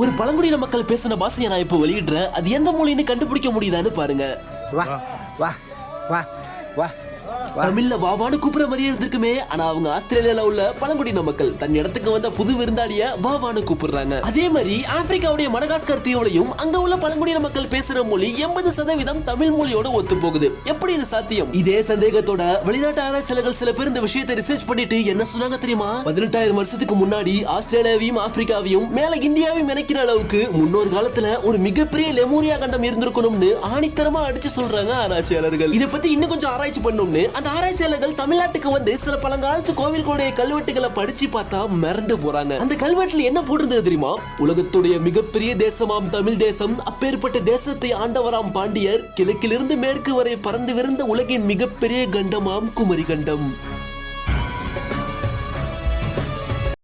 ஒரு பழங்குடியின மக்கள் பேசின பாஷையை நான் இப்ப வெளியிடுறேன். அது எந்த மொழின்னு கண்டுபிடிக்க முடியுதான்னு பாருங்க. வா வா வா வா தமிழ்ல வாவான்னு கூப்பிடுற மாதிரியே இருந்திருக்குமே. ஆனா அவங்க ஆஸ்திரேலியால உள்ள பழங்குடியின மக்கள் தன் இடத்துக்கு வந்த புது விருந்தாளிய வாவான்னு கூப்பிடுறாங்க. அதே மாதிரி ஆப்பிரிக்காவுடைய மடகாஸ்கர் தீவுலையும் அங்க உள்ள பழங்குடியின மக்கள் பேசுற மொழி 80% தமிழ் மொழியோட ஒத்து போகுது. எப்படி இது சாத்தியம்? இதே சந்தேகத்தோட வெளிநாட்டு ஆராய்ச்சியாளர்கள் சில பேர் இந்த விஷயத்தை ரிசர்ச் பண்ணிட்டு என்ன சொன்னாங்க தெரியுமா? 18,000 வருஷத்துக்கு முன்னாடி ஆஸ்திரேலியாவையும் ஆப்பிரிக்காவையும் மேல இந்தியாவையும் இணைக்கிற அளவுக்கு முன்னொரு காலத்துல ஒரு மிகப்பெரிய லெமூரியா கண்டம் இருந்திருக்கணும்னு ஆணித்தரமா அடிச்சு சொல்றாங்க ஆராய்ச்சியாளர்கள். இதை பத்தி இன்னும் கொஞ்சம் ஆராய்ச்சி பண்ணணும்னு அந்த ஆராய்ச்சியாளர்கள் தமிழ்நாட்டுக்கு வந்து சில பழங்காலத்து கோவில்களுடைய கல்வெட்டுகளை படிச்சு பார்த்தா மிரண்டு போறாங்க. அந்த கல்வெட்டுல என்ன போட்டிருந்தது தெரியுமா? உலகத்துடைய மிகப்பெரிய தேசமாம் தமிழ் தேசம், அப்பேற்பட்ட தேசத்தை ஆண்டவராம் பாண்டியர், கிழக்கிலிருந்து மேற்கு வரை பறந்து விருந்த உலகின் மிகப்பெரிய கண்டமாம் குமரி கண்டம்.